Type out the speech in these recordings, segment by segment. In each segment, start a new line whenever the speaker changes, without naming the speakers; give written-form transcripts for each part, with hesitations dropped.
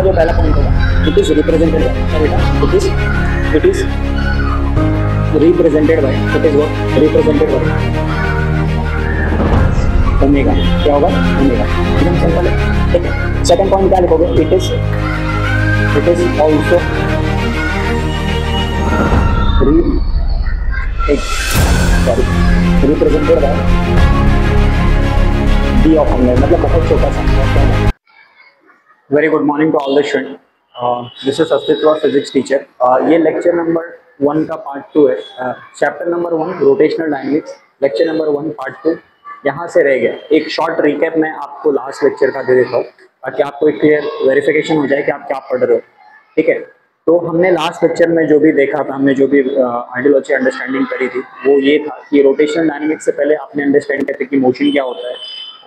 आपका जो पहला पॉइंट होगा, इट इज रिप्रेजेंटेड बाय, क्या बेटा, it is represented by, it is what, represented by omega, क्या होगा, ओमेगा, एकदम सिंपल है, ठीक है। सेकंड पॉइंट क्या लिखोगे, it is also represented by D of hundred, मतलब बहुत छोटा सा। Very good morning to all the student, this is Astitva physics teacher. ये लेक्चर नंबर 1 का पार्ट 2 है, chapter number 1 rotational dynamics, lecture number 1 part 2 यहाँ से रह गया। एक शॉर्ट रिकैप मैं आपको लास्ट लेक्चर का दे देता हूँ ताकि आपको एक क्लियर वेरिफिकेशन हो जाए कि आप क्या पढ़ रहे हो, ठीक है। तो हमने लास्ट लेक्चर में जो भी देखा था, हमने जो भी आइडियोलॉजी अंडरस्टैंडिंग करी थी, वो ये था कि रोटेशनल डायनेमिक्स से पहले आपने अंडरस्टैंड किया था कि मोशन क्या होता है,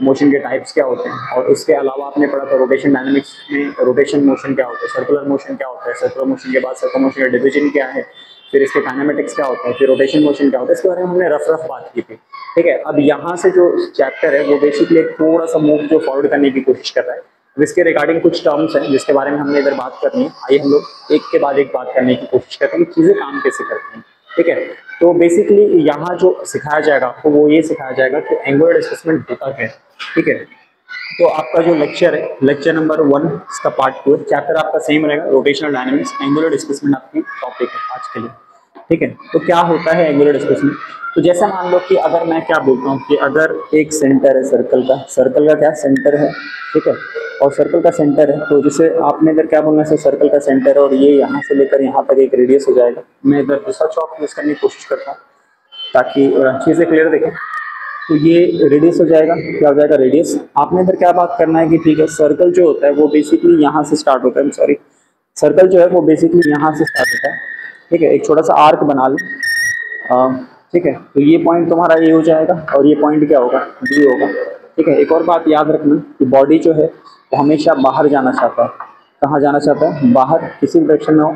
मोशन के टाइप्स क्या होते हैं, और इसके अलावा आपने पढ़ा था रोटेशन डायनेमिक्स में रोटेशन मोशन क्या होता है, सर्कुलर मोशन क्या होता है, सर्कुलर मोशन के बाद सर्कुलर मोशन का डिवीजन क्या है, फिर इसके काइनेमेटिक्स क्या होता है, फिर रोटेशन मोशन क्या होता है, इसके बारे में हमने रफ बात की थी, ठीक है। अब यहाँ से जो चैप्टर है वो बेसिकली एक थोड़ा सा मूव जो फॉरवर्ड करने की कोशिश कर रहा है। अब इसके रिगार्डिंग कुछ टर्म्स हैं जिसके बारे में हमने इधर बात करनी है। आइए हम लोग एक के बाद एक बात करने की कोशिश करते हैं कि चीज़ें काम कैसे करती हैं, ठीक है। तो बेसिकली यहाँ जो सिखाया जाएगा आपको वो ये सिखाया जाएगा कि एंगुलर डिस्प्लेसमेंट होता क्या है, ठीक है। तो आपका जो लेक्चर है, लेक्चर नंबर 1 इसका पार्ट 2 है, चैप्टर आपका सेम रहेगा, रोटेशनल डायनेमिक्स, एंगुलर डिस्प्लेसमेंट आपकी टॉपिक है आज के लिए, ठीक है। तो क्या होता है एंगुलर डिस्प्लेसमेंट, तो जैसा मान लो कि अगर मैं क्या बोलता हूँ कि अगर एक सेंटर है सर्कल का क्या सेंटर है, ठीक है, और सर्कल का सेंटर है, तो जैसे आपने इधर क्या बोलना है, सर्कल का सेंटर है और ये यहाँ से लेकर यहाँ तक एक रेडियस हो जाएगा। मैं इधर दूसरा चौक यूज करने की कोशिश करता हूँ ताकि चीज़ें क्लियर देखें। तो ये रेडियस हो जाएगा, क्या हो जाएगा, रेडियस। आपने इधर क्या बात करना है कि ठीक है, सर्कल जो होता है वो बेसिकली यहाँ से स्टार्ट होता है, सॉरी, सर्कल जो है वो बेसिकली यहाँ से स्टार्ट होता है, ठीक है। एक छोटा सा आर्क बना लो, ठीक है। तो ये पॉइंट तुम्हारा ए हो जाएगा और ये पॉइंट क्या होगा, बी होगा, ठीक है। एक और बात याद रखना कि बॉडी जो है वो हमेशा बाहर जाना चाहता है। कहाँ जाना चाहता है, बाहर, किसी भी डायरेक्शन में हो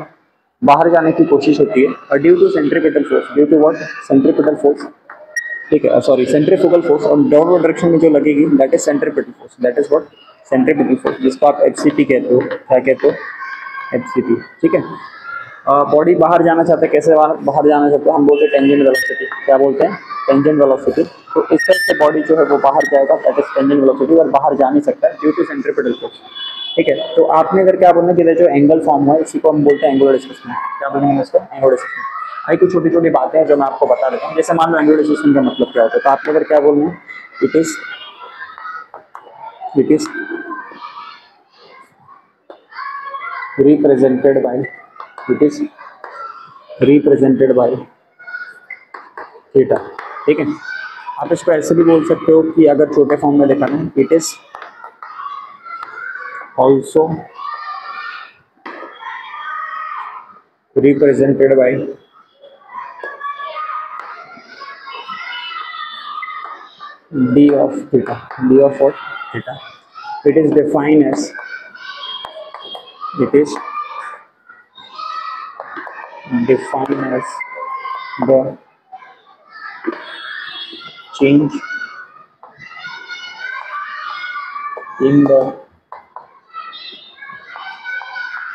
बाहर जाने की कोशिश होती है, और due to centripetal force, due to what, centripetal force, ठीक है, सॉरी सेंट्रीफ्यूगल फोर्स, और डाउनवर्ड डायरेक्शन में जो लगेगी that is centripetal force, that is what, centripetal force, जिसको आप एफसीपी कहते हो, क्या कहते हो, एफसीपी, ठीक है। बॉडी बाहर जाना चाहता है, कैसे बाहर जाना चाहता है, हम बोलते हैं टेंजेंट वेलोसिटी, क्या बोलते हैं, टेंजेंट वेलोसिटी। तो इस तरह से बॉडी जो है वो बाहर जाएगा, दैट इज टेंजेंट वेलोसिटी, और बाहर जा नहीं सकता है ड्यू टू सेंट्रीपिटल फोर्स, ठीक है। तो आपने इधर क्या बोलना कि इधर जो एंगल फॉर्म हुआ है इसी को हम बोलते हैं एंगुलर डिस्प्लेसमेंट, क्या बोलेंगे इसको, एंगुलर डिस्प्लेसमेंट। आई कुछ छोटी छोटी बातें हैं जो मैं आपको बता देता हूँ। जैसे मान लो एंगुलर डिस्प्लेसमेंट का मतलब क्या होता है, तो आपने इधर क्या बोलना है, it is represented by, it is represented by theta, ठीक है। आप इसको ऐसे भी बोल सकते हो कि अगर छोटे फॉर्म में लिखा है, it is also represented bye d of theta, d of what, theta. It is defined as, it is defined as the change in the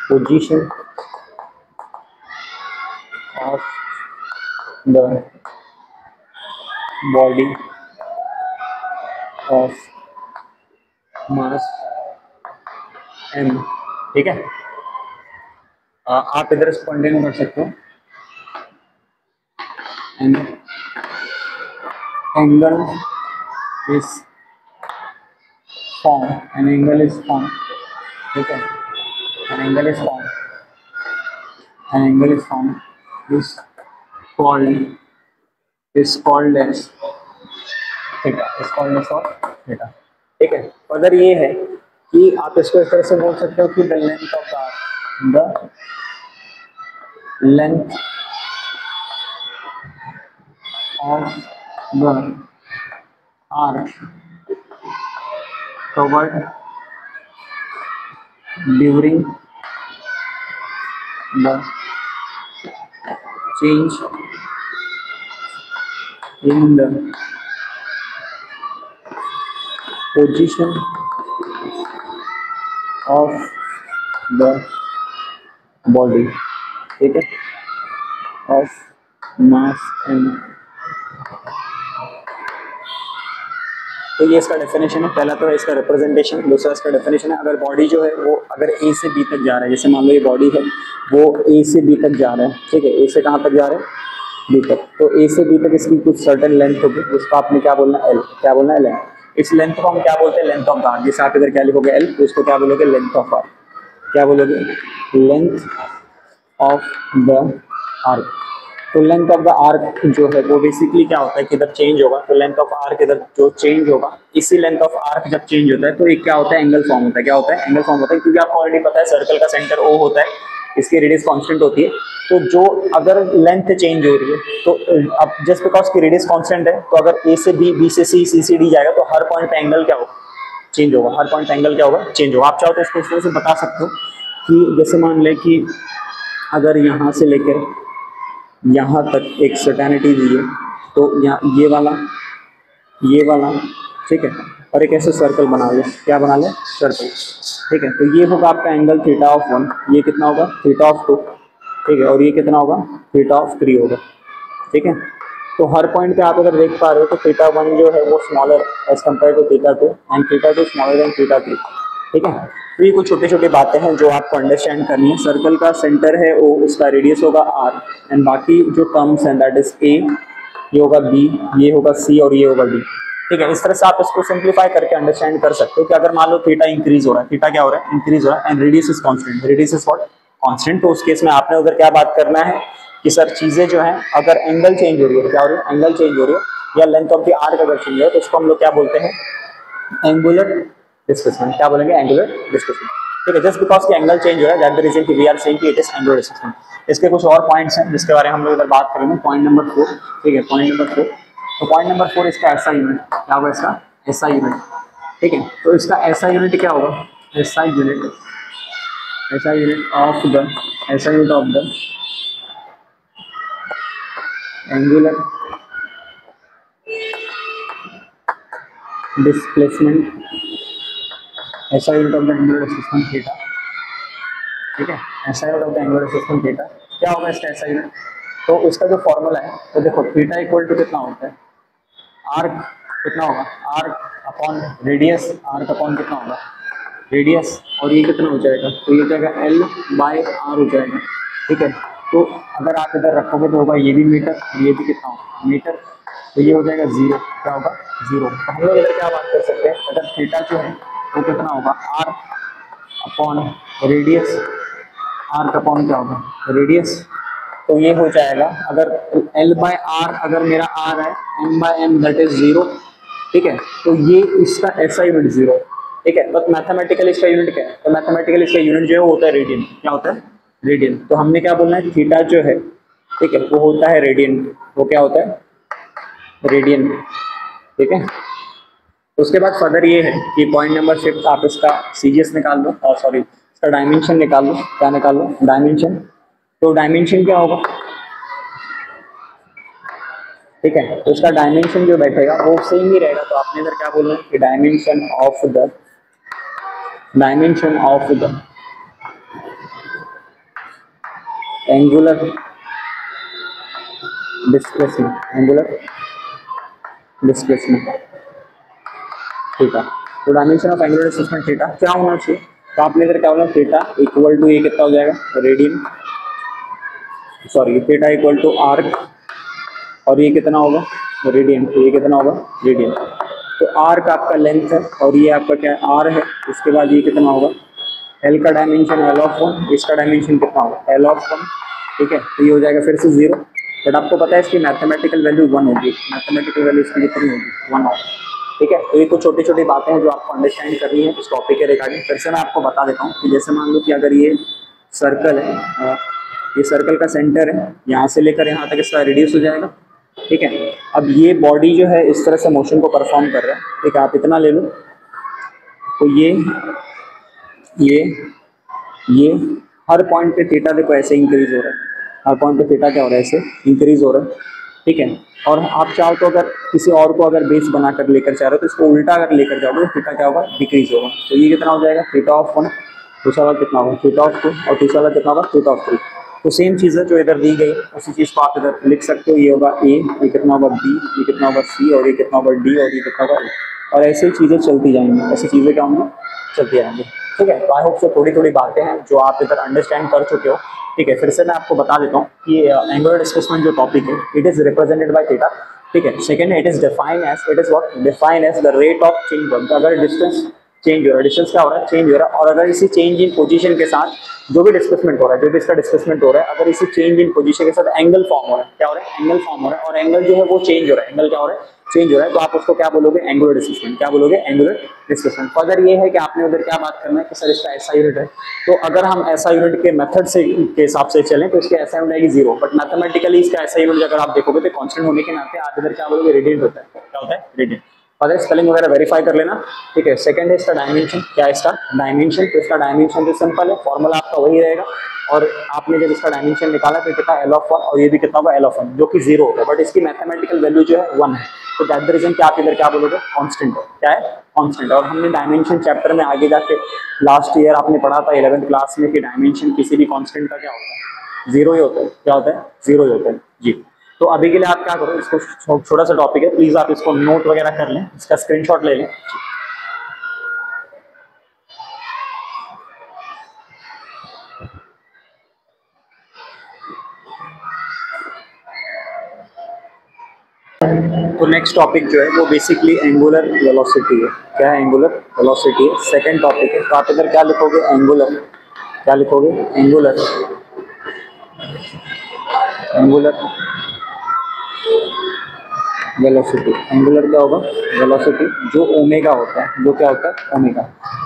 position of the body of mass m, ठीक है। आप इधर इसको continue कर सकते हो, and angle is form, an angle is form, ठीक है, an angle is form, an angle is form is called as theta, is called as theta, ठीक है। अगर ये है कि आप इसको इस तरह से बोल सकते हो कि the length of the arc, the length of the arc covered during the change in the position of the body, ठीक है, ऑफ मास एम। तो ये इसका डेफिनेशन है, पहला तो है इसका रिप्रेजेंटेशन, दूसरा इसका डेफिनेशन है। अगर बॉडी जो है वो अगर ए से बी तक जा रहा है, जैसे मान लो ये बॉडी है वो ए से बी तक जा रहा है, ठीक है, ए से कहाँ तक जा रहा है, बी तक, तो ए से बी तक इसकी कुछ सर्टेन लेंथ होगी, जिसको आपने क्या बोलना है, एल, क्या बोलना है, एल। इस लेंथ को हम क्या बोलते हैं, लेंथ ऑफ द आर्क। जैसे आप इधर क्या लिखोगे एल, तो इसको क्या बोलोगे, लेंथ ऑफ आर्क, क्या बोलोगे, लेंथ ऑफ द आर्क। तो लेंथ ऑफ द आर्क जो है वो बेसिकली क्या होता है कि इधर चेंज होगा, तो लेंथ ऑफ आर्क इधर जो चेंज होगा, इसी लेंथ ऑफ आर्क जब चेंज होता है तो एक क्या होता है, एंगल फॉर्म होता है। क्या होता है, एंगल फॉर्म होता है, क्योंकि आपको ऑलरेडी पता है सर्कल का सेंटर ओ होता है, इसकी रेडियस कांस्टेंट होती है। तो जो अगर लेंथ चेंज हो रही है तो अब जस्ट बिकॉज की रेडियस कांस्टेंट है, तो अगर ए से बी, बी से सी, सी से डी जाएगा तो हर पॉइंट पे एंगल क्या होगा, चेंज होगा, हर पॉइंट एंगल क्या होगा, चेंज होगा। आप चाहो तो इसको इस तरह से बता सकते हो कि जैसे मान लें कि अगर यहाँ से लेकर यहाँ तक एक सर्टेनिटी दी है, तो यहाँ ये वाला, ठीक है, और एक ऐसे सर्कल बना लिया, क्या बना लिया, सर्कल, ठीक है। तो ये होगा आपका एंगल थीटा ऑफ 1, ये कितना होगा, थीटा ऑफ 2, ठीक है, और ये कितना होगा, थीटा ऑफ 3 होगा, ठीक है। तो हर पॉइंट पे आप अगर देख पा रहे हो तो थीटा 1 जो है वो smaller as compare to theta 2 and theta 2 smaller than theta 3, ठीक है। तो ये कुछ छोटी छोटी बातें हैं जो आपको अंडरस्टैंड करनी है। सर्कल का सेंटर है ओ, उसका रेडियस होगा आर, एंड बाकी जो टर्म्स हैं दैट इज ए, ये होगा बी, ये होगा सी और ये होगा डी, ठीक है। इस तरह से आप इसको सिंप्लीफाई करके अंडरस्टैंड कर सकते हो कि अगर मान लो थीटा इंक्रीज हो रहा है, थीटा क्या हो रहा है, इंक्रीज हो रहा है, and radius is constant, radius is what, constant. तो उस केस में आपने उधर क्या बात करना है कि सर चीजें जो हैं अगर एंगल चेंज हो रही है, क्या हो रही है, एंगल चेंज हो रही है, या लेंथ ऑफ द आर्क अगर चेंज हो रही है, तो उसको हम लोग क्या बोलते हैं, एंगुलर डिस्प्लेसमेंट। क्या बोलेंगे, एंगुलर डिस्प्लेसमेंट, ठीक है। जस्ट बिकॉज की एंगल चेंज हो रहा है, दैट द रीजन कि वी आर सेइंग कि इट इज एंगुलर डिस्प्लेसमेंट। इसके कुछ और पॉइंट्स हैं जिसके बारे में हम लोग इधर बात करेंगे। पॉइंट नंबर 4, ठीक है, पॉइंट नंबर 4। तो पॉइंट नंबर 4 इसका ऐसा यूनिट, क्या होगा इसका, ऐसा यूनिट, ठीक है। तो इसका ऐसा यूनिट क्या होगा, ऐसा यूनिट, ऐसा यूनिट ऑफ द, ऐसा unit of the angular displacement, ऐसा unit of the angular displacement theta, ठीक है, ऐसा unit of the angular displacement theta. क्या होगा इसका ऐसा यूनिट, तो इसका जो फॉर्मूला है, तो देखो थीटा इक्वल टू कितना होता है, आर्क कितना होगा, arc upon radius, arc upon कितना होगा, रेडियस, और ये कितना हो जाएगा, तो ये हो जाएगा एल बाय आर हो जाएगा, ठीक है। तो अगर आप इधर रखोगे तो होगा ये भी मीटर, ये भी कितना होगा, मीटर, तो ये हो जाएगा 0, क्या होगा, 0। तो हम लोग इधर क्या बात कर सकते हैं, अगर थीटा जो है वो कितना होगा, R upon radius, R upon क्या होगा, रेडियस, तो ये हो जाएगा अगर L बाय आर, अगर मेरा आर है, M by M that is 0, ठीक है। तो ये इसका ऐसा यूनिट 0, ठीक है। बट मैथमेटिकली इसका यूनिट क्या है, तो मैथमेटिकली इसका यूनिट जो है वो होता है रेडियन। क्या होता है, रेडियन। तो हमने क्या बोलना है, थीटा जो है, ठीक है, वो होता है रेडियन, वो क्या होता है, रेडियन, ठीक है। उसके बाद फर्दर ये है कि पॉइंट नंबर 5 आप इसका सीजीएस निकाल लो, और सॉरी इसका डायमेंशन निकाल लो, क्या निकाल लो, डायमेंशन। तो डायमेंशन क्या होगा, ठीक है, तो इसका डायमेंशन जो बैठेगा वो सेम ही रहेगा। तो आपने इधर क्या बोलना है कि dimension of the, dimension of the angular displacement, angular displacement theta. तो dimension of angular displacement theta क्या होना चाहिए, तो आपने इधर क्या बोलना, थीटा इक्वल टू ये कितना हो जाएगा, radian, sorry theta equal to arc, और ये कितना होगा, रेडियन, तो ये कितना होगा, रेडियन। तो आर्क आपका लेंथ है और ये आपका क्या है, आर है। इसके बाद ये कितना होगा, एल का डायमेंशन एल ऑफ 1, इसका डायमेंशन कितना होगा, एल ऑफ 1, ठीक है। तो ये हो जाएगा फिर से 0, बट आपको पता है इसकी मैथमेटिकल वैल्यू 1 होगी, मैथमेटिकल वैल्यू इसकी कितनी होगी, 1 होगी, ठीक है। तो ये कुछ छोटी छोटी बातें हैं जो आपको अंडरस्टैंड करनी है इस टॉपिक के रिगार्डिंग। फिर से मैं आपको बता देता हूँ कि जैसे मान लो कि अगर ये सर्कल है, ये सर्कल का सेंटर है, यहाँ से लेकर यहाँ तक इसका रेडियस हो जाएगा, ठीक है। अब ये बॉडी जो है इस तरह से मोशन को परफॉर्म कर रहा है, ठीक है, आप इतना ले लो, तो ये हर पॉइंट पे थीटा देखो ऐसे इंक्रीज हो रहा है, हर पॉइंट पे थीटा क्या हो रहा है, ऐसे इंक्रीज हो रहा है, ठीक है। और आप चाहो तो अगर किसी और को अगर बेस बनाकर लेकर चाह रहे हो तो इसको उल्टा अगर लेकर जाओगे तो थीटा क्या होगा, डिक्रीज होगा। तो ये कितना हो जाएगा, थीटा ऑफ 1, दूसरा वाला कितना होगा रूट ऑफ 2 और तीसरा वाला कितना होगा रूट ऑफ 3। तो सेम चीज़ है जो इधर दी गई उसी चीज़ को आप इधर लिख सकते हो। ये होगा ए, ये कितना होगा बी, ये कितना होगा सी, और ये कितना होगा डी, और ये कितना होगा ए। और ऐसे ही चीज़ें चलती जाएंगी, ऐसी चीज़ें क्या होंगी चलती जाएंगी। ठीक है, तो आई होप से थोड़ी थोड़ी बातें हैं जो आप इधर अंडरस्टैंड कर चुके हो। ठीक है, फिर से मैं आपको बता देता हूँ कि एंगुलर डिस्प्लेसमेंट जो टॉपिक है it is represented by theta. ठीक है, second it is define as the rate of change. अगर डिस्टेंस चेंज हो रहा है, डिस्टेंस क्या हो रहा है चेंज हो रहा है, और अगर इसी चेंज इन पोजीशन के साथ जो भी डिस्प्लेसमेंट हो रहा है, जो भी इसका डिस्प्लेसमेंट हो रहा है, अगर इसी चेंज इन पोजीशन के साथ एंगल फॉर्म हो रहा है, क्या हो रहा है एंगल फॉर्म हो रहा है, और एंगल जो है वो चेंज हो रहा है, एंगल क्या हो रहा है चेंज हो रहा है, तो आप उसको क्या बोलोगे एंगुलर डिस्प्लेसमेंट। क्या बोलोगे एंगुलर डिस्प्लेसमेंट। फर्दर ये है कि आपने उधर क्या बात करना है कि सर इसका ऐसा यूनिट है, तो अगर हम ऐसा यूनिट के मेथड से के हिसाब से चलें तो इसके ऐसा यूनिट आएगी 0, बट मैथमेटिकली इसका ऐसा यूनिट अगर आप देखोगे तो कांस्टेंट होने के नाते आप इधर क्या बोलोगे रेडियंट होता है। क्या होता है रेडियंट। अगर स्पेलिंग वगैरह वेरीफाई कर लेना। ठीक है, सेकंड है इसका डायमेंशन। क्या है इसका डायमेंशन, तो इसका डायमेंशन जो सिंपल है, फॉर्मूला आपका वही रहेगा, और आपने जब इसका डायमेंशन निकाला तो कितना L(1) और ये भी कितना होगा L(1) जो कि 0 होगा, बट इसकी मैथमेटिकल वैल्यू जो है 1 है, तो दैट द रीजन कि आप इधर क्या बोलोगे कांस्टेंट है। क्या है कांस्टेंट। और हमने डायमेंशन चैप्टर में आगे जाके लास्ट ईयर आपने पढ़ा था 11th क्लास में कि डायमेंशन किसी भी कांस्टेंट का क्या होता है 0 ही होता है। क्या होता है 0 ही होता है जी। तो अभी के लिए आप क्या करो, इसको छोटा सा टॉपिक है, प्लीज आप इसको नोट वगैरह कर लें, इसका स्क्रीनशॉट ले लें। तो नेक्स्ट टॉपिक जो है वो बेसिकली एंगुलर वेलोसिटी है। क्या है एंगुलर वेलोसिटी है, सेकंड टॉपिक है। तो आप इधर क्या लिखोगे एंगुलर, क्या लिखोगे एंगुलर, एंगुलर वेलोसिटी। एंगुलर क्या होगा वेलोसिटी जो ओमेगा होता है, जो क्या होता है ओमेगा।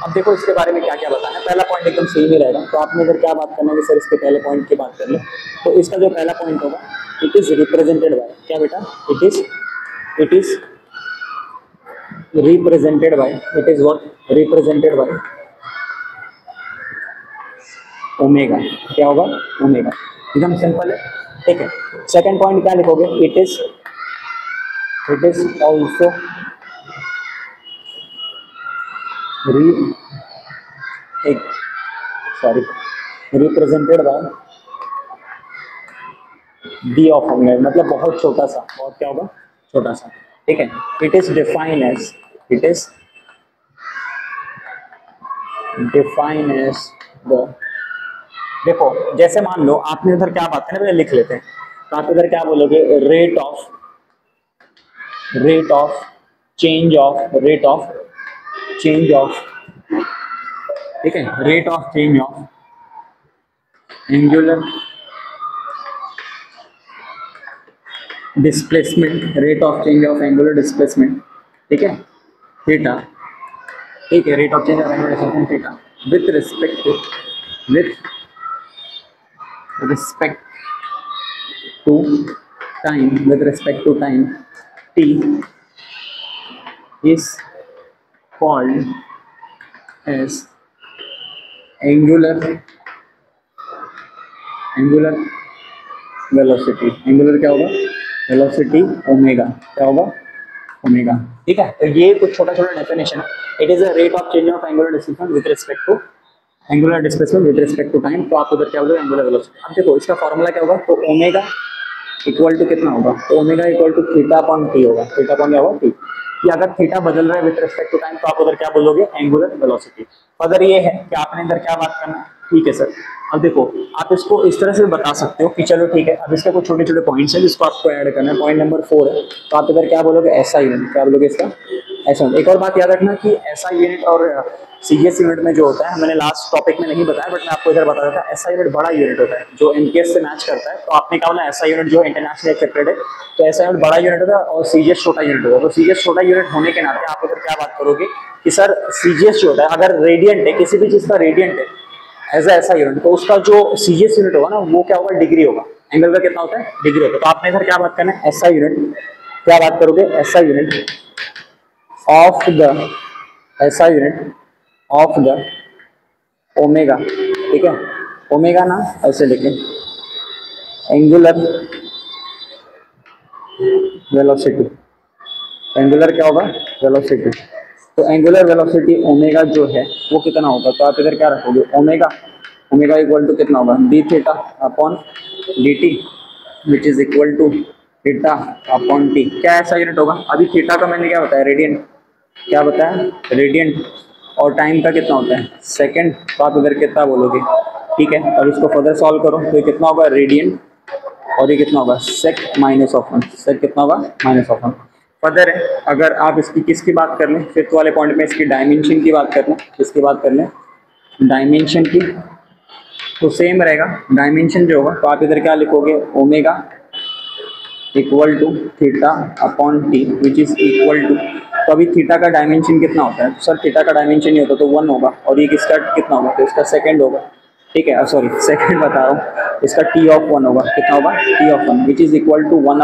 अब देखो इसके बारे में क्या क्या बताना है। पहला पॉइंट एकदम सही नहीं रहेगा, तो आपने इधर क्या बात करना है कि सर इसके पहले पॉइंट की बात कर ले। तो इसका जो पहला पॉइंट होगा इट इज रिप्रेजेंटेड बाय, क्या बेटा it is represented by, it is what represented by omega. क्या होगा ओमेगा, एकदम सिंपल है। ठीक है, सेकंड पॉइंट क्या लिखोगे it is also represented by d of omega, मतलब बहुत छोटा सा, बहुत क्या होगा छोटा सा। ठीक है, it is define as, it is define as the, देखो जैसे मान लो आपने इधर क्या बात है ना, लिख लेते हैं, तो आप इधर क्या बोलोगे रेट ऑफ चेंज ऑफ, ठीक है, rate of change of angular displacement, rate of change of angular displacement. ठीक है थीटा, ठीक है, rate of change of angular displacement theta with respect to time, with respect to time t is called as angular velocity। Angular क्या होगा velocity omega, क्या होगा omega. ठीक है, तो ये कुछ छोटा छोटा डेफिनेशन है। It is a rate of change of angular displacement with respect to angular displacement with respect to time. तो आप उधर क्या बोलोगे एंगुलर वेलोसिटी। अब देखो इसका फॉर्मूला क्या होगा, तो ओमेगा इक्वल टू कितना होगा, तो omega equal to theta upon T होगा। थीटा अपॉन क्या होगा टी, कि अगर थीटा बदल रहा है विद रिस्पेक्ट टू टाइम तो आप उधर क्या बोलोगे एंगुलर वेलोसिटी। अगर ये है कि आपने इधर क्या बात करना है, ठीक है सर। अब देखो आप इसको इस तरह से बता सकते हो कि चलो ठीक है, अब इसके कुछ छोटे छोटे पॉइंट्स हैं जिसको आपको ऐड करना है। पॉइंट नंबर 4 है, तो आप इधर क्या बोलोगे ऐसा यूनिट, क्या बोलोगे इसका ऐसा यूनिट। एक और बात याद रखना कि ऐसा यूनिट और सीजीएस यूनिट में जो होता है, मैंने लास्ट टॉपिक में नहीं बताया बट मैं आपको इधर बता देता हूं, ऐसा यूनिट बड़ा यूनिट होता है जो एमकेएस से मैच करता है। तो आपने क्या बोला ऐसा यूनिट जो इंटरनेशनल एक्सेप्टेड है, तो ऐसा यूनिट बड़ा यूनिट होता है और सीजीएस छोटा यूनिट होता है। तो सीजीएस छोटा यूनिट होने के नाते आप इधर क्या बात करोगे कि सर सीजीएस जो होता है अगर रेडियंट है, किसी भी चीज का रेडियंट है एज ऐसा यूनिट, तो उसका जो सीजीएस यूनिट होगा ना वो क्या होगा डिग्री होगा। एंगल का कितना होता है डिग्री होता है। तो आपने इधर क्या बात करना है ऐसा यूनिट, क्या बात करोगे ऐसा यूनिट ऑफ द, ऐसा यूनिट ऑफ द ओमेगा। ठीक है, ओमेगा ना ऐसे लिखें एंगुलर वेलोसिटी, एंगुलर क्या होगा वेलोसिटी। तो एंगुलर वेलोसिटी ओमेगा जो है वो कितना होगा, तो आप इधर क्या रखोगे, ओमेगा, ओमेगा इक्वल टू कितना होगा, d theta upon d T which is equal to theta upon T. क्या ऐसा यूनिट होगा, अभी थीटा का मैंने क्या बताया, रेडियंट, क्या बताया, रेडियंट, और टाइम का कितना होता है, सेकंड, तो आप इधर कितना बोलोगे, ठीक है। अब इसको फर्दर सॉल्व करो तो ये कितना होगा, रेडियंट, और ये कितना होगा, सेक माइनस ऑफ 1, सेक कितना होगा, माइनस ऑफ 1। फर्दर है, अगर आप इसकी किसकी बात कर लें, फिफ्थ वाले पॉइंट में इसकी डायमेंशन की बात कर लें, किसकी बात कर लें, डायमेंशन की, तो सेम रहेगा डायमेंशन जो होगा, तो आप इधर क्या लिखोगे, omega equal to theta upon T which is equal to, तो अभी थीटा का डायमेंशन कितना होता है, तो सर थीटा का डायमेंशन नहीं होता तो 1 होगा, और ये किसका कितना होगा, तो इसका सेकंड होगा, ठीक है, सॉरी सेकंड बता रहा हूँ, इसका टी ऑफ 1 होगा, कितना होगा, T of 1 which is equal to 1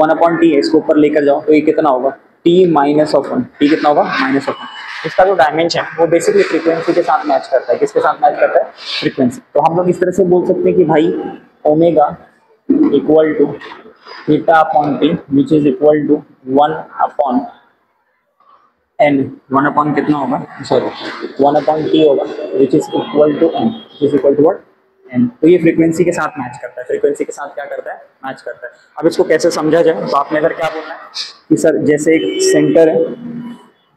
upon T है, इसको ऊपर लेकर जाओ तो ये कितना होगा, टी माइनस ऑफ 1, टी कितना होगा, माइनस ऑफ 1। इसका जो डायमेंशन है वो बेसिकली फ्रीक्वेंसी के साथ मैच करता है, किसके साथ मैच करता है, फ्रीक्वेंसी। तो हम लोग इस तरह से बोल सकते हैं कि भाई omega equal to theta upon T which is equal to 1 upon N, 1 upon कितना होगा, सॉरी 1 अपॉन टी होगा which is equal to N, which is equal to what, N. तो ये फ्रीक्वेंसी के साथ मैच करता है, फ्रीक्वेंसी के साथ क्या करता है, मैच करता है। अब इसको कैसे समझा जाए, तो आपने अगर क्या बोलना है कि सर जैसे एक सेंटर है,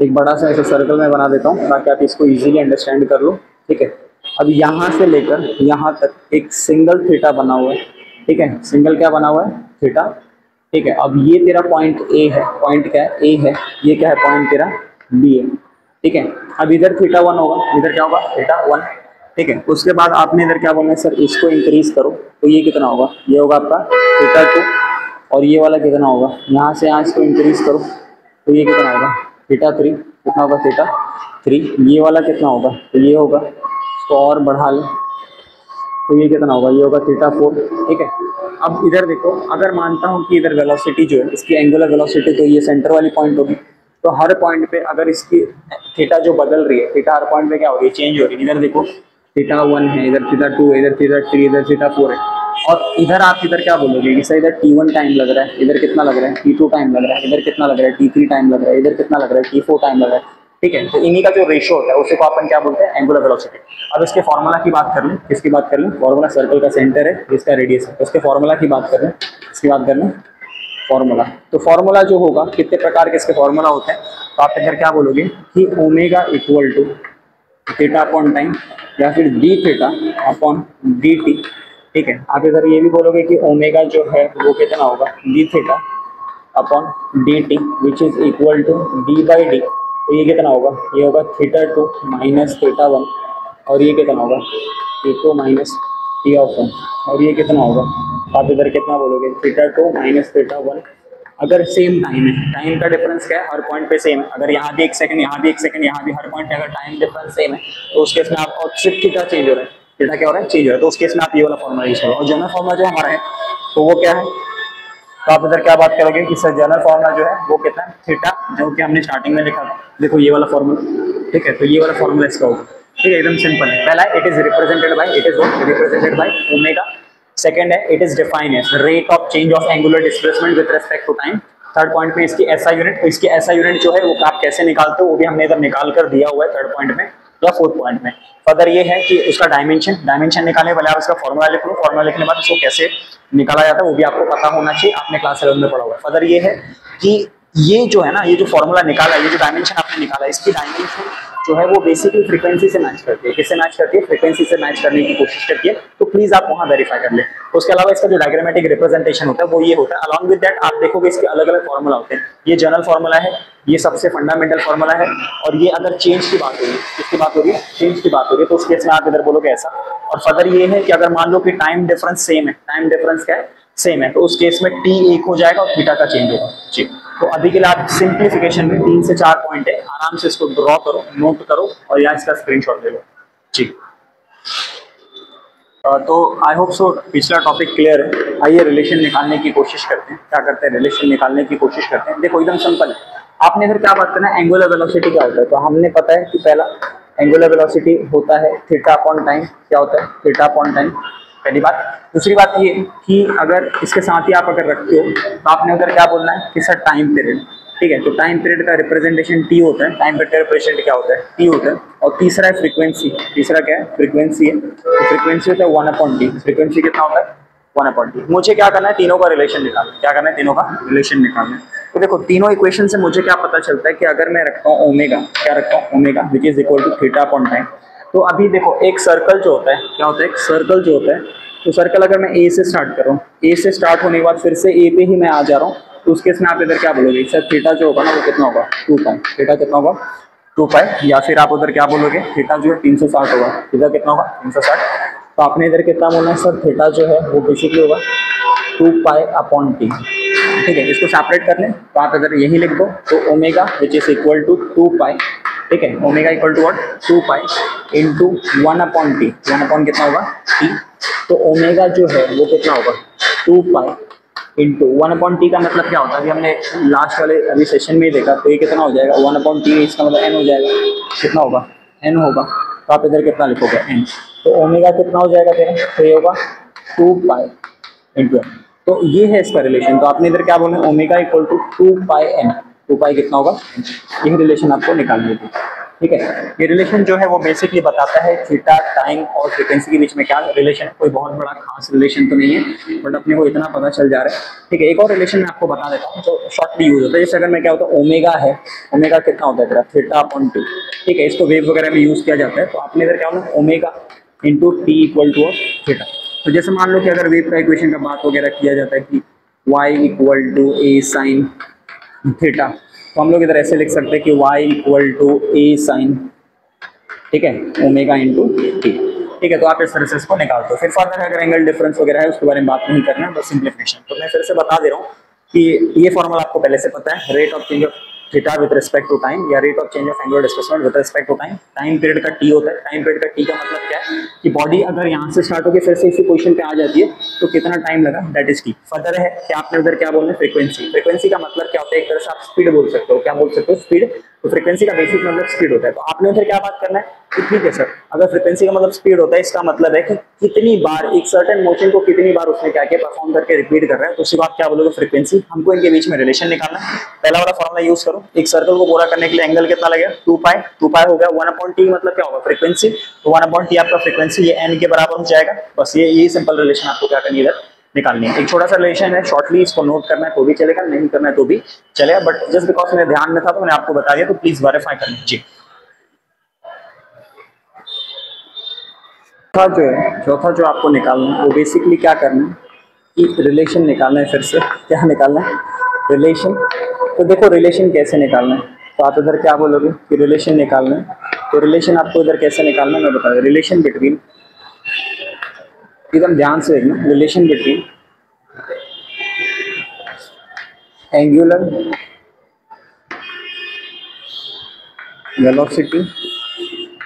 एक बड़ा सा ऐसे सर्कल में बना देता हूँ ताकि आप इसको इजीली अंडरस्टैंड कर लो, ठीक है। अब यहाँ से लेकर यहाँ तक एक सिंगल थीटा बना हुआ है, ठीक है, सिंगल क्या बना हुआ है, थीटा, ठीक है। अब ये तेरा पॉइंट ए है, पॉइंट क्या है, ए है, ये क्या है, पॉइंट तेरा बी है, ठीक है। अब इधर थीटा 1 होगा, इधर क्या होगा, थीटा 1, ठीक है। उसके बाद आपने इधर क्या बोलना है, सर इसको इंक्रीज करो तो ये कितना होगा, ये होगा आपका थीटा 2, और ये वाला कितना होगा, यहाँ से यहाँ इसको इंक्रीज करो तो ये कितना होगा, थीटा 3, कितना होगा, थीटा 3, ये वाला कितना होगा, तो ये होगा, इसको और बढ़ा ले तो ये कितना होगा, ये होगा थीटा 4, ठीक है। अब इधर देखो, अगर मानता हूँ कि इधर वेलोसिटी जो है इसकी एंगुलर वेलोसिटी, तो ये सेंटर वाली पॉइंट होगी, तो हर पॉइंट पे अगर इसकी थीटा जो बदल रही है, थीटा हर पॉइंट पे क्या हो रही है, चेंज हो रही है। इधर देखो थीटा 1 है, इधर थीटा 2 है, इधर थीटा 3, इधर थीटा 4 है, और इधर आप इधर क्या बोलोगे कि सर इधर T1 टाइम लग रहा है, इधर कितना लग रहा है, T2 टाइम लग रहा है, इधर कितना लग रहा है, T3 टाइम लग रहा है, इधर कितना लग रहा है, T4 टाइम लग रहा है, ठीक है। तो इन्हीं का जो रेशियो होता है उसे को अपन क्या बोलते हैं, एंगुलर वेलोसिटी। अब इसके फॉर्मूला की बात कर लें, किसकी बात कर लें, फॉर्मूला सर्कल का सेंटर है, इसका रेडियस है, तो उसके फॉर्मूला की बात कर लें, इसकी बात कर लें फॉर्मूला। तो फॉर्मूला जो होगा, कितने प्रकार के इसके फॉर्मूला होते हैं, तो आप इधर क्या बोलोगे कि omega equal to theta upon time, या फिर d theta upon d T, ठीक है। आप इधर ये भी बोलोगे कि ओमेगा जो है वो कितना होगा, d theta upon d T which is equal to d by d, तो ये कितना होगा, ये होगा थीटा 2 माइनस थीटा 1, और ये कितना होगा, थीटा माइनस टी ऑफ 1, और ये कितना होगा, आप इधर कितना बोलोगे, थीटा 2 माइनस थीटा 1। अगर सेम टाइम है, टाइम का डिफरेंस क्या है, हर पॉइंट पे सेम है, अगर यहाँ भी 1 सेकंड, यहाँ भी 1 सेकंड, यहाँ भी हर पॉइंट पे अगर टाइम डिफरेंस सेम है, तो उस केस में आप, और सिर्फ थीटा चेंज हो रहा है, थीटा क्या हो रहा है, चेंज हो रहा है, तो उस केस में आप ये वाला फॉर्मूला यूज करो। और जनरल फॉर्मूला जो हमारा है तो वो क्या है, तो आप इधर क्या बात करोगे कि सर जनरल फॉर्मूला जो है वो कितना है, थीटा, जो कि हमने स्टार्टिंग में लिखा था, देखो ये वाला फॉर्मूला, ठीक है। तो ये वाला फॉर्मूला इसका होगा, ठीक है, एकदम सिंपल है। पहला it is represented by, it is represented by omega. Second है it is defined as rate of change of angular displacement with respect to time. Third point पे इसकी एसआई यूनिट, तो इसकी एसआई यूनिट जो है वो आप कैसे निकालते हो वो भी हमने इधर निकाल कर दिया हुआ है थर्ड पॉइंट में या फोर्थ पॉइंट में। फर्दर ये है कि उसका डायमेंशन निकालने वाले आप इसका फॉर्मूला लिख लो, फॉर्मूला लिखने के बाद उसको कैसे निकाला जाता है वो भी आपको पता होना चाहिए, आपने क्लास 11 में पढ़ा हुआ है। फर्दर ये है कि ये जो है ना, ये जो फॉर्मूला निकाला है, ये जो डायमेंशन आपने निकाला है, इसकी डायमेंशन जो है वो बेसिकली फ्रीक्वेंसी से मैच करती है। किससे मैच करती है? फ्रीक्वेंसी से मैच करने की कोशिश करती है। तो प्लीज आप वहां वेरीफाई कर ले। उसके अलावा इसका जो डायग्रामेटिक रिप्रेजेंटेशन होता है वो ये होता है। अलॉन्ग विद दैट आप देखोगे इसके अलग अलग फॉर्मूला होते हैं। ये जनरल फॉर्मूला है, ये सबसे फंडामेंटल फॉर्मूला है, और ये अगर चेंज की बात हो रही है, किसकी बात हो रही है? चेंज की बात हो रही है, तो उस केस में आप इधर बोलोगे ऐसा। और फर्दर ये है कि अगर मान लो कि टाइम डिफरेंस सेम है, टाइम डिफरेंस क्या है? सेम है, तो उस केस में टी एक हो जाएगा और थीटा का चेंज होगा। जी, तो अभी के लिए आप सिंप्लीफिकेशन में 3 से 4 पॉइंट है, आराम से इसको ड्रॉ करो, नोट करो और या इसका स्क्रीनशॉट ले लो। जी, तो आई होप सो पिछला टॉपिक क्लियर है। आइए रिलेशन निकालने की कोशिश करते हैं। क्या करते हैं? रिलेशन निकालने की कोशिश करते हैं। देखो एकदम सिंपल है। आपने फिर क्या बात करना है? एंगुलर वेलोसिटी क्या होता है? तो हमने पता है कि पहला एंगुलर वेलोसिटी होता है थीटा अपॉन टाइम। क्या होता है? थीटा अपॉन टाइम, पहली बात। दूसरी बात ये कि अगर इसके साथ ही आप अगर रखते हो तो आपने उधर क्या बोलना है कि सर टाइम पीरियड, ठीक है। तो टाइम पीरियड का रिप्रेजेंटेशन टी होता है, टाइम पीरियड का रिप्रेजेंटेशन क्या होता है, टी होता है। और तीसरा है फ्रीक्वेंसी, तीसरा क्या है, फ्रीक्वेंसी है। तो फ्रीक्वेंसी होता है 1/t, फ्रीक्वेंसी कितना होता है 1/t। मुझे क्या करना है, तीनों का रिलेशन निकालना है, क्या करना है, तीनों का रिलेशन निकालना है। तो देखो तीनों इक्वेशन से मुझे क्या पता चलता है कि अगर मैं रखता हूँ ओमेगा, क्या रखता हूँ omega which is equal to theta upon time. तो अभी देखो एक सर्कल जो होता है, क्या होता है, एक सर्कल जो होता है, तो सर्कल अगर मैं ए से स्टार्ट कर रहा हूँ, ए से स्टार्ट होने के बाद फिर से ए पे ही मैं आ जा रहा हूँ, तो उस केस में आप इधर क्या बोलोगे सर, थीटा जो होगा ना वो कितना होगा 2 पाई, थीटा कितना होगा 2 पाई। या फिर आप उधर क्या बोलोगे, थीटा जो है 360 होगा, थीटा कितना होगा 360। तो आपने इधर कितना बोलना है सर, थीटा जो है वो बेसिकली होगा 2 पाई/t। ठीक है, इसको सेपरेट कर लें तो आप अगर यही लिख दो तो omega which is equal to 2 pi, ठीक है, omega equal to what 2 pi into 1/t, 1 कितना होगा t। तो ओमेगा जो है वो कितना होगा 2 पाई इंटू 1/t का मतलब क्या होता है, अभी हमने लास्ट वाले अभी सेशन में ही देखा, तो ये कितना हो जाएगा 1/t, इसका मतलब n हो जाएगा, कितना होगा n होगा। तो आप इधर कितना लिखोगे n, तो ओमेगा कितना हो जाएगा तेरा, तो ये होगा 2 पाई इंटू। तो ये है इसका रिलेशन। तो आपने इधर क्या बोला, omega equal to 2 pi n, 2 pi कितना होगा, यही रिलेशन आपको निकालनी होगी। ठीक है, ये रिलेशन जो है वो बेसिकली बताता है थीटा, टाइम और फ्रीक्वेंसी के बीच में क्या रिलेशन है। कोई बहुत बड़ा खास रिलेशन तो नहीं है, बट अपने को इतना पता चल जा रहा है। ठीक है, एक और रिलेशन मैं आपको बता देता हूँ जो शॉर्टली यूज होता है। जैसे अगर मैं क्या होता है, ओमेगा है, ओमेगा कितना होता है तेरा थीटा अपॉन टी। ठीक है, इसको वेव वगैरह में यूज किया जाता है। तो आपने इधर क्या होगा omega into T equal to theta. तो जैसे मान लो कि अगर वेव का इक्वेशन का बात वगैरह किया जाता है कि y equal to A sine theta, तो हम लोग इधर ऐसे लिख सकते हैं कि y equal to A sine, ठीक है, ओमेगा इंटू टी। ठीक है, तो आप इस तरह से इसको निकाल दो। फिर फर्दर अगर एंगल डिफरेंस वगैरह है उसके बारे में बात नहीं करना है, बस सिंप्लीफिकेशन। तो मैं फिर से बता दे रहा हूँ कि ये फॉर्मूला आपको पहले से पता है, rate of change of theta with respect to time या rate of change of angular displacement with respect to time. Time period का टी होता है, टाइम पीरियड का टी का मतलब क्या है कि बॉडी अगर यहाँ से स्टार्ट होकर फिर से इसी पोजीशन पे आ जाती है तो कितना टाइम लगा, दैट इज टी। फर्दर है कि आपने उधर क्या बोलना है फ्रीक्वेंसी। फ्रीक्वेंसी का मतलब क्या होता है, एक तरह से आप स्पीड बोल सकते हो, क्या बोल सकते हो स्पीड। तो फ्रीक्वेंसी का बेसिक मतलब स्पीड होता है। तो आपने उधर क्या बात करना है कि ठीक है सर, अगर फ्रीक्वेंसी का मतलब स्पीड होता है, इसका मतलब है कि कितनी बार एक सर्टेन मोशन को कितनी बार उसने क्या किया परफॉर्म करके रिपीट कर रहा है, तो उसके बाद क्या बोलोगे फ्रीक्वेंसी। हमको इनके बीच में रिलेशन निकालना है। पहला वाला फॉर्मूला यूज करो, एक सर्कल को पूरा करने के लिए एंगल कितना लगेगा 2 पाई, 2 पाई हो गया 1/t मतलब क्या होगा फ्रीक्वेंसी। तो 1/t आपका फ्रीक्वेंसी ये n के बराबर हो जाएगा। बस ये सिंपल रिलेशन आपको क्या करनी है इधर निकालनी है। एक छोटा सा रिलेशन है, शॉर्टली इसको नोट करना है तो भी चलेगा, नहीं करना है तो भी चलेगा, बट जस्ट बिकॉज मेरे ध्यान में था तो मैंने आपको बता दिया, तो प्लीज वेरीफाई कर लीजिए। चौथा जो आपको निकालना है वो बेसिकली क्या करना है कि रिलेशन निकालना है। फिर से क्या निकालना है, रिलेशन। तो देखो रिलेशन कैसे निकालना है, तो आप इधर क्या बोलोगे कि रिलेशन निकालना है। तो रिलेशन आपको इधर कैसे निकालना है मैं बता दूं, रिलेशन बिटवीन, एकदम ध्यान से देखना, relation between angular velocity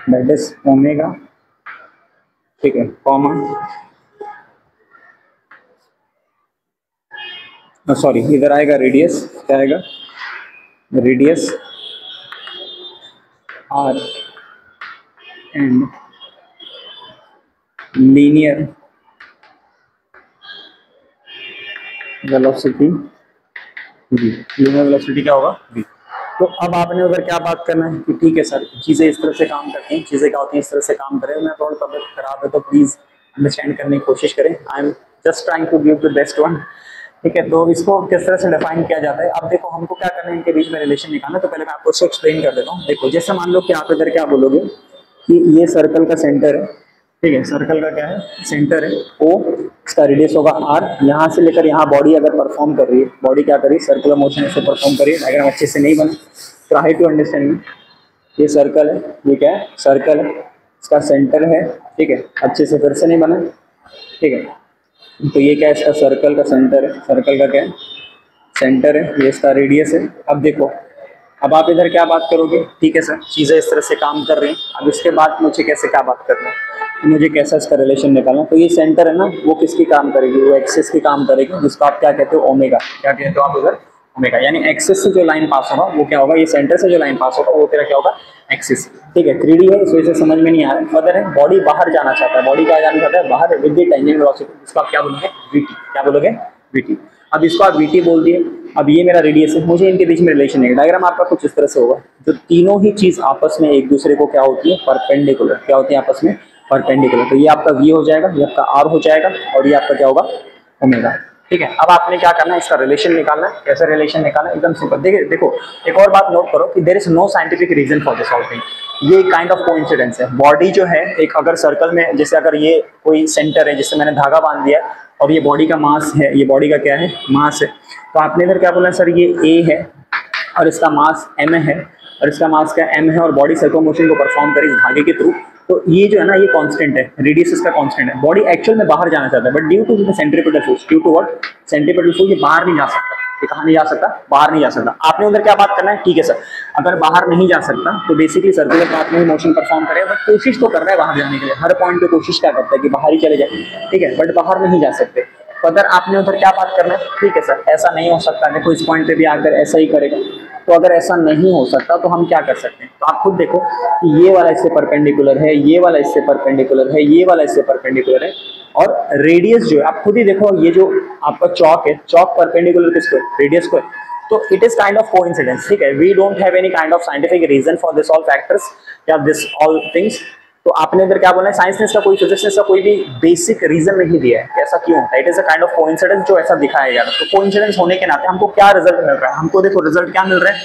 that is omega, ठीक है, कॉमा, सॉरी इधर आएगा रेडियस, क्या आएगा radius R and linear velocity v, linear velocity क्या होगा v। तो अब आपने उधर क्या बात करना है कि ठीक है सर चीज़ें इस तरह से काम करती हैं, चीज़ें क्या होती हैं इस तरह से काम करें। मैं थोड़ा तबियत खराब है तो प्लीज़ अंडरस्टैंड करने की कोशिश करें, I am just trying to give the best one. ठीक है, तो इसको किस तरह से डिफाइन किया जाता है। अब देखो हमको क्या करना है, इनके बीच में रिलेशन निकालना। तो पहले मैं आपको इसको एक्सप्लेन कर देता हूँ। देखो जैसे मान लो कि आप इधर क्या बोलोगे कि ये सर्कल का सेंटर है, ठीक है, सर्कल का क्या है सेंटर है ओ, इसका रेडियस होगा आर। यहाँ से लेकर यहाँ बॉडी अगर परफॉर्म कर रही है, बॉडी क्या कर रही है सर्कुलर मोशन से परफॉर्म कर रही है। डायग्राम अच्छे से नहीं बना, ट्राई टू अंडरस्टैंड मी। ये सर्कल है, ये क्या है सर्कल है, इसका सेंटर है, ठीक है, अच्छे से फिर से नहीं बना, ठीक है। तो ये क्या है इसका सर्कल का सेंटर है, सर्कल का क्या है सेंटर है, ये इसका रेडियस है। अब देखो अब आप इधर क्या बात करोगे, ठीक है सर चीज़ें इस तरह से काम कर रही हैं। अब इसके बाद मुझे कैसे क्या बात करना है, मुझे कैसा इसका रिलेशन निकालना। तो ये सेंटर है ना, वो किसकी काम करेगी, वो एक्सिस की काम करेगी, जिसको आप क्या कहते हो ओमेगा, क्या कहते हो आप उधर ओमेगा। यानी एक्सिस से जो लाइन पास होगा वो क्या होगा, ये सेंटर से जो लाइन पास होगा वो तेरा क्या होगा एक्सिस। ठीक है, 3D है इस वजह से समझ में नहीं आ रहा है। फर्दर है बॉडी बाहर जाना चाहता है, बॉडी क्या जाना चाहता है बाहर विद द टेंजेंट वेलोसिटी, जिसको आप क्या बोलोगे vt, क्या बोलोगे vt। अब इसको आप vt बोल दिए, अब ये मेरा रेडियस है, मुझे इनके बीच में रिलेशन नहीं है। डायग्राम आपका कुछ इस तरह से होगा, जो तीनों ही चीज आपस में एक दूसरे को क्या होती है, परपेंडिकुलर, क्या होती है आपस में, परपेंडिकुलर। तो ये आपका v हो जाएगा, ये आपका r हो जाएगा, और ये आपका क्या होगा, ओमेगा। ठीक है, अब आपने क्या करना है, इसका रिलेशन निकालना है। कैसे रिलेशन निकालना है, एकदम सिंपल। देखिए देखो, एक और बात नोट करो कि there is no scientific reason for this all thing. ये काइंड ऑफ कोइंसिडेंस है। बॉडी जो है एक अगर सर्कल में, जैसे अगर ये कोई सेंटर है जिससे मैंने धागा बांध दिया है, और ये बॉडी का मास है, ये बॉडी का क्या है, मास है, तो आपने इधर क्या बोला सर, ये a है और इसका मास m है, और इसका मास का m है, और बॉडी सर्कुलर मोशन को परफॉर्म करे इस धागे के थ्रू। तो ये जो है ना, ये कांस्टेंट है, रेडियस इसका कांस्टेंट है। बॉडी एक्चुअल में बाहर जाना चाहता है, but due to the centripetal force, due to what, centripetal force, ये बाहर नहीं जा सकता। ये कहाँ नहीं जा सकता, बाहर नहीं जा सकता। आपने उधर क्या बात करना है, ठीक है सर, अगर बाहर नहीं जा सकता तो बेसिकली सर्कुलर पाथ में ही मोशन परफॉर्म करेगा, बट कोशिश तो कर रहा है बाहर जाने के लिए। हर पॉइंट पे कोशिश क्या करता है कि बाहर ही चले जाए, ठीक है, बट बाहर नहीं जा सकते। तो अगर आपने उधर क्या बात करना है, ठीक है सर, ऐसा नहीं हो सकता, देखो इस पॉइंट पे भी आकर ऐसा ही करेगा। तो अगर ऐसा नहीं हो सकता तो हम क्या कर सकते हैं, तो आप खुद देखो कि ये वाला इससे परपेंडिकुलर है, ये वाला इससे परपेंडिकुलर है, ये वाला इससे परपेंडिकुलर है, और रेडियस जो है आप खुद ही देखो, ये जो आपका चौक है, चौक परपेंडिकुलर किसको है, रेडियस को है। तो it is kind of coincidence, ठीक है। We don't have any kind of scientific reason for this all factors या दिस ऑल थिंग्स। तो आपने इधर क्या बोला है, साइंस ने इसका कोई, फिजिक्स ने इसका कोई भी बेसिक रीजन नहीं दिया है ऐसा क्यों होता है। It is a kind of coincidence जो ऐसा दिखाया जा रहा है। तो कोइंसिडेंस होने के नाते हमको क्या रिजल्ट मिल रहा है, हमको देखो रिजल्ट क्या मिल रहा है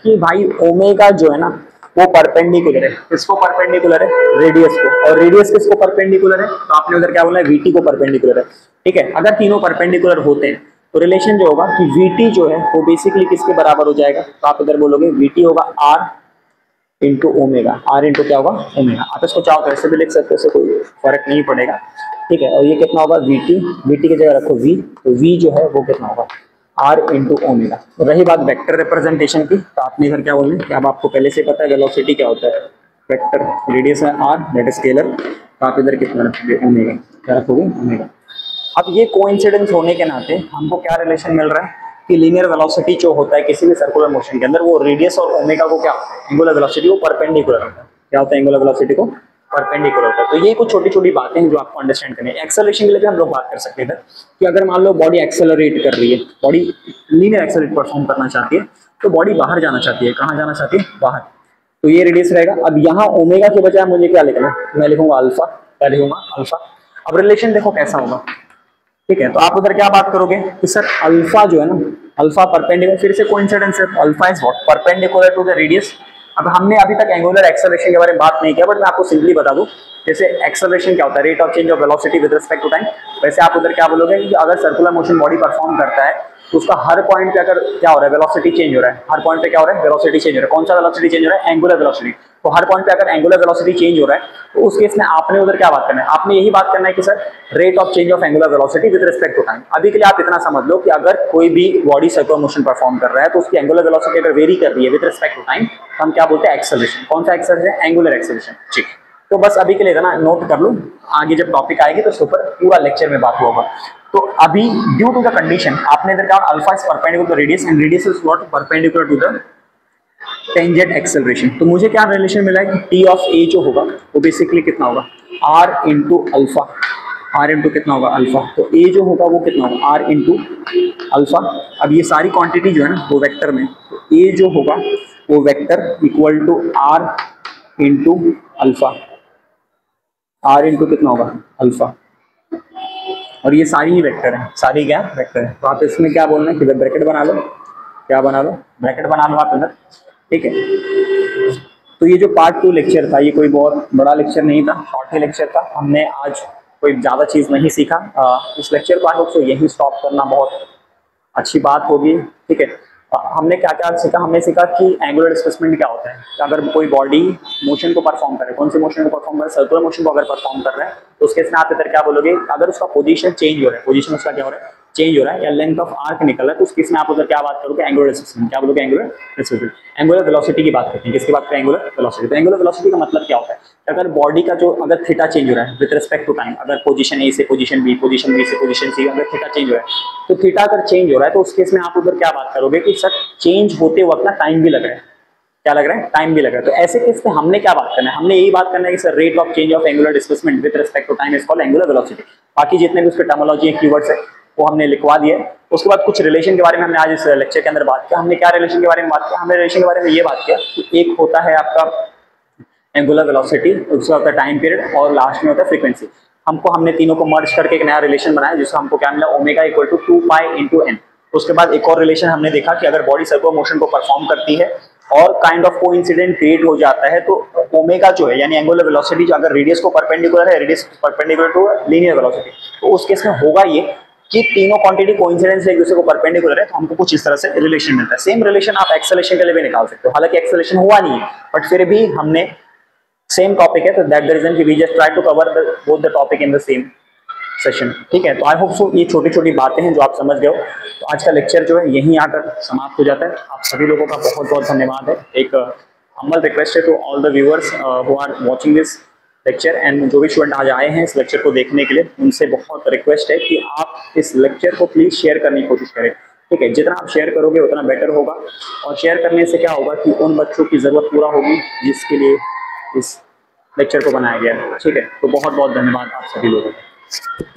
कि भाई ओमेगा जो है ना वो परपेंडिकुलर है, किसको परपेंडिकुलर है, रेडियस को। और रेडियस किसको परपेंडिकुलर है, तो आपने उधर क्या बोला है, वीटी को परपेंडिकुलर है, ठीक है। अगर तीनों परपेंडिकुलर होते हैं तो रिलेशन जो होगा कि वीटी जो है वो बेसिकली किसके बराबर हो जाएगा, तो आप इधर बोलोगे वीटी होगा R into omega, R into क्या होगा, ओमेगा। आप इसको चाहो तो ऐसे भी लिख सकते हो, इससे कोई फर्क नहीं पड़ेगा, ठीक है। और ये कितना होगा, वीटी, वीटी की जगह रखो वी, तो वी जो है वो कितना होगा, आर इंटू ओमेगा। तो रही बात वेक्टर रिप्रेजेंटेशन की, तो आपने इधर क्या बोलना है कि अब आपको पहले से पता है वेलोसिटी क्या होता है, वेक्टर, रेडियस है आर, दैट इज स्केलर, तो आप इधर कितना रखोगे, ओमेगा, क्या रखोगे, ओमेगा। अब ये कोइंसिडेंस होने के नाते हमको क्या रिलेशन मिल रहा है कि लीनियर वेलोसिटी जो होता है किसी भी सर्कुलर मोशन के अंदर, वो रेडियस और ओमेगा को क्या होता है, एंगुलर वेलोसिटी को परपेंडिकुलर होता है। क्या होता है, एंगुलर वेलोसिटी को परपेंडिकुलर होता है। तो ये कुछ छोटी छोटी बातें हैं जो आपको अंडरस्टैंड करनी है। एक्सेलरेशन के लिए भी हम लोग बात कर सकते हैं कि अगर मान लो बॉडी एक्सेलरेट कर रही है, बॉडी लीनियर एक्सेलरेट परफॉर्म करना चाहती है, तो बॉडी बाहर जाना चाहती है, कहाँ जाना चाहती है, बाहर, तो ये रेडियस रहेगा। अब यहाँ ओमेगा के बजाय मुझे क्या लिखना है, मैं लिखूंगा अल्फा, क्या लिखूंगा, अल्फा। अब रिलेशन देखो कैसा होगा, ठीक है। तो आप उधर क्या बात करोगे कि सर अल्फा जो है ना, अल्फा परपेंडिकुलर, फिर से कोइंसिडेंस है, alpha is what, perpendicular to the radius. अब हमने अभी तक एंगुलर एक्सेलरेशन के बारे में बात नहीं किया, बट मैं आपको सिंपली बता दूं, जैसे एक्सेलरेशन क्या होता है, rate of change of velocity with respect to time, वैसे आप उधर क्या बोलोगे कि अगर सर्कुलर मोशन बॉडी परफॉर्म करता है तो उसका हर पॉइंट पे अगर क्या हो रहा है, वेलोसिटी चेंज हो रहा है, हर पॉइंट पे क्या हो रहा है, वेलोसिटी चेंज हो रहा है। कौन सा वेलोसिटी चेंज हो रहा है, एंगुलर वेलोसिटी। तो हर पॉइंट पे अगर एंगुलर वेलोसिटी चेंज हो रहा है तो उस केस में आपने उधर क्या बात करना है, आपने यही बात करना है कि sir rate of change of angular velocity with respect to time. अभी के लिए आप इतना समझ लो कि अगर कोई भी बॉडी सर्कुलर मोशन परफॉर्म कर रहा है तो उसकी एंगुलर वेलोसिटी अगर वेरी कर रही है विद रिस्पेक्ट टू टाइम, तो हम क्या बोलते हैं, एक्सेलरेशन। कौन सा एक्सेलरेशन, एंगुलर एक्सेलरेशन, ठीक। तो बस अभी के लिए इतना नोट कर लो, आगे जब टॉपिक आएगी तो उसके ऊपर पूरा लेक्चर में बात होगा। तो अभी ड्यू टू द कंडीशन आपने इधर कहा alpha is perpendicular to radius and radius is what, perpendicular to the tangent acceleration. तो मुझे क्या रिलेशन मिला है कि टी ऑफ ए जो होगा वो बेसिकली कितना होगा, R into alpha, R into कितना होगा, अल्फा। तो ए जो होगा वो कितना होगा, आर इंटू अल्फा। अब ये सारी क्वांटिटी जो है ना वो वेक्टर में, तो ए जो होगा वो vector equal to R into alpha, R into कितना होगा, अल्फा। और ये सारी ही वेक्टर है, सारी क्या वेक्टर है। तो आप इसमें क्या बोलना है कि ब्रैकेट बना लो, क्या बना लो, ब्रैकेट बना लो आप इधर, ठीक है। तो ये जो पार्ट 2 लेक्चर था, ये कोई बहुत बड़ा लेक्चर नहीं था, शॉर्ट ही लेक्चर था। हमने आज कोई ज़्यादा चीज़ नहीं सीखा। इस लेक्चर को आई होप सो यही स्टॉप करना बहुत अच्छी बात होगी, ठीक है। हमने क्या क्या सीखा, हमने सीखा कि एंगुलर डिस्प्लेसमेंट क्या होता है। अगर कोई बॉडी मोशन को परफॉर्म करे, कौन सी मोशन को परफॉर्म करे, सर्कुलर मोशन को अगर परफॉर्म कर रहा है तो उसके इसमें आप इधर क्या बोलोगे, अगर उसका पोजीशन चेंज हो रहा है, पोजीशन उसका क्या हो रहा है, चेंज हो रहा है, या लेंथ ऑफ आर्क निकल रहा है, तो उस केस में आप उधर क्या बात करोगे, एंगुलर डिस्प्लेसमेंट। क्या बोलोगे, एंगुलर डिस्प्लेसमेंट। एंगुलर वेलोसिटी की बात करते हैं, किसकी बात करें, एंगुलर वेलोसिटी। तो एंगुलर वेलोसिटी का मतलब क्या होता है, अगर बॉडी का जो अगर थीटा चेंज हो रहा है विद रिस्पेक्ट टू टाइम, अगर पोजीशन ए से पोजीशन बी, पोजीशन बी से पोजीशन सी, अगर थीटा चेंज हो रहा है, तो थीटा अगर चेंज हो रहा है तो उस केस में आप उधर क्या बात करोगे कि सर चेंज होते वक्त ना टाइम भी लग रहा है, क्या लग रहा है, टाइम भी लग रहा है। तो ऐसे केस में हमने क्या बात करना है, हमने यही बात करना है कि sir rate of change of angular displacement with respect to time is called angular velocity. बाकी जितने भी उसके टर्मिनोलॉजी है, कीवर्ड्स है, वो हमने लिखवा दिया है। उसके बाद कुछ रिलेशन के बारे में हमने आज इस लेक्चर के अंदर बात किया। हमने क्या रिलेशन के बारे में बात किया? हमने रिलेशन के बारे में ये बात किया कि एक होता है आपका एंगुलर वेलोसिटी, दूसरा होता है टाइम पीरियड और लास्ट में होता है फ्रीक्वेंसी। हमने तीनों को मर्ज करके एक नया रिलेशन बनाया जिससे हमको क्या मिला, omega equal to 2 pi into N. उसके बाद एक और रिलेशन हमने देखा कि अगर बॉडी सर्कुलर मोशन को परफॉर्म करती है और काइंड ऑफ कोइंसिडेंट क्रिएट हो जाता है तो ओमेगा जो है यानी एंगुलर वेलोसिटी जो अगर रेडियस को परपेंडिकुलर है, radius perpendicular to linear velocity, तो उस केस में होगा ये कि तीनों क्वांटिटी कोइंसिडेंस एक दूसरे को परपेंडिकुलर है तो हमको कुछ इस तरह से रिलेशन मिलता है। सेम रिलेशन आप एक्सेलरेशन के लिए भी निकाल सकते हो, हालांकि एक्सेलरेशन हुआ नहीं है बट फिर भी हमने सेम टॉपिक है तो दैट द रीजन कि we just try to cover both the topic in the same session. ठीक है, तो आई होप सो ये छोटी छोटी बातें हैं जो आप समझ गए हो। तो आज का लेक्चर जो है यहीं आकर समाप्त हो जाता है। आप सभी लोगों का बहुत बहुत धन्यवाद है। एक हम्बल रिक्वेस्ट है to all the viewers who are watching this lecture and जो भी स्टूडेंट आज आए हैं इस लेक्चर को देखने के लिए, उनसे बहुत रिक्वेस्ट है कि आप इस लेक्चर को प्लीज शेयर करने की कोशिश करें। ठीक है, जितना आप शेयर करोगे उतना बेटर होगा और शेयर करने से क्या होगा कि उन बच्चों की जरूरत पूरा होगी जिसके लिए इस लेक्चर को बनाया गया है। ठीक है, तो बहुत बहुत धन्यवाद आप सभी लोगों का।